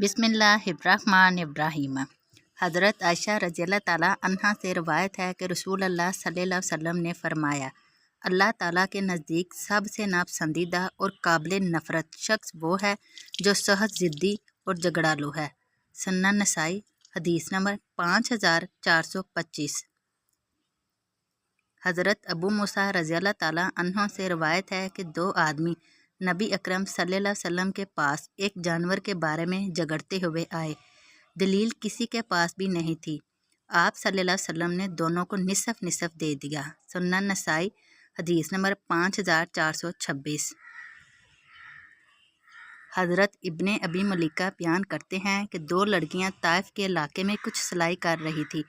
बिस्मिल्लाहिर्रहमानिर्रहीम। हज़रत आयशा रज़ियल्लाहु ताला अन्हा से रवायत है कि रसूल अल्लाह सल्लल्लाहु अलैहि वसल्लम ने फरमाया, अल्लाह ताला के नज़दीक सबसे नापसंदीदा और काबिल नफ़रत शख्स वो है जो सहज ज़िद्दी और झगड़ालू है। सुनन नसाई हदीस नंबर 5425। हज़रत अबू मूसा रज़ियल्लाहु ताला अन्हु से रवायत है कि दो आदमी नबी अकरम सल्लल्लाहु अलैहि वसल्लम के पास एक जानवर के बारे में झगड़ते हुए आए। दलील किसी के पास भी नहीं थी। आप सल्लल्लाहु अलैहि वसल्लम ने दोनों को निसफ निसफ दे दिया। सुनन नसाई हदीस नंबर 5426। हज़रत इब्ने अबी मलिका बयान करते हैं कि दो लड़कियां ताइफ के इलाके में कुछ सिलाई कर रही थी।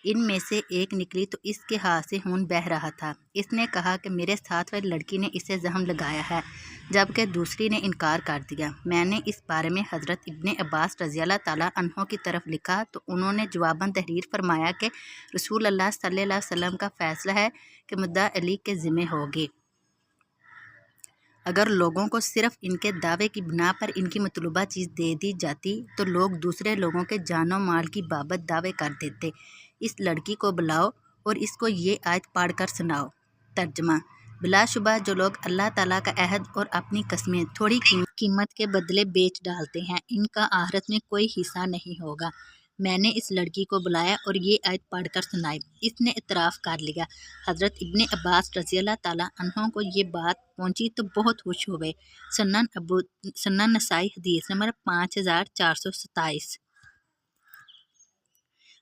इनमें से एक निकली तो इसके हाथ से खून बह रहा था। इसने कहा कि मेरे साथ वाली लड़की ने इसे जख्म लगाया है, जबकि दूसरी ने इनकार कर दिया। मैंने इस बारे में हज़रत इब्ने अब्बास रज़ियल्लाहु ताला अन्हो की तरफ लिखा तो उन्होंने जवाबन तहरीर फरमाया कि रसूल अल्लाह सल्लल्लाहु अलैहि वसल्लम का फ़ैसला है कि मुद्दा अली के ज़िम्मे होगी। अगर लोगों को सिर्फ इनके दावे की बिना पर इनकी मतलूबा चीज़ दे दी जाती तो लोग दूसरे लोगों के जानो माल की बाबत दावे कर देते। इस लड़की को बुलाओ और इसको ये आयत पढ़ कर सुनाओ। तर्जमा: बिलाशुबा जो लोग अल्लाह ताला का अहद और अपनी कस्में थोड़ी कीमत के बदले बेच डालते हैं, इनका आखिरत में कोई हिस्सा नहीं होगा। मैंने इस लड़की को बुलाया और ये आयत पढ़कर सुनाई। इसने इतराफ़ कर लिया। हज़रत इब्ने अब्बास रज़ियल्लाहु ताला अन्हों को ये बात पहुंची तो बहुत खुश हो गए। सुनन नसाई हदीस नंबर 5427।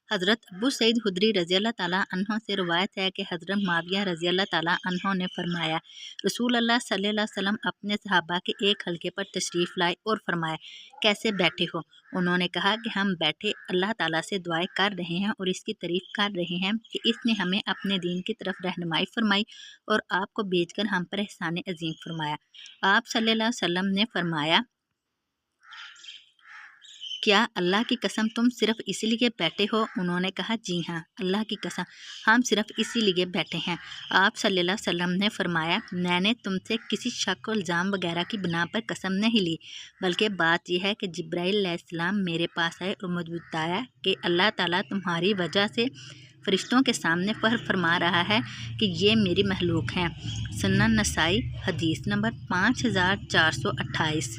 हज़रत अबू सईद खुदरी रज़ियल्लाहु ताला अन्हो से रवायत है कि हज़रत माविया रज़ियल्लाहु ताला अन्हो ने फरमाया, रसूल अल्लाह सल्लल्लाहु अलैहि वसल्लम अपने सहाबा के एक हल्के पर तशरीफ़ लाए और फरमाया, कैसे बैठे हो? उन्होंने कहा कि हम बैठे अल्लाह ताला से दुआएं कर रहे हैं और इसकी तारीफ़ कर रहे हैं कि इसने हमें अपने दीन की तरफ रहनुमाई फरमाई और आपको भेजकर हम पर एहसान अजीम फरमाया। आप सल्लल्लाहु अलैहि वसल्लम ने फरमाया, क्या अल्लाह की कसम तुम सिर्फ इसीलिए बैठे हो? उन्होंने कहा, जी हाँ, अल्लाह की कसम हम सिर्फ इसीलिए बैठे हैं। आप सल्लल्लाहु अलैहि वसल्लम ने फरमाया, मैंने तुमसे किसी शक और इल्ज़ाम वगैरह की बिना पर कसम नहीं ली, बल्कि बात यह है कि जिब्राइल अलैहिस्सलाम मेरे पास आए और मुझे बताया कि अल्लाह ताला तुम्हारी वजह से फरिश्तों के सामने फरमा रहा है कि ये मेरी महलूक हैं। सुनन नसाई हदीस नंबर 5428।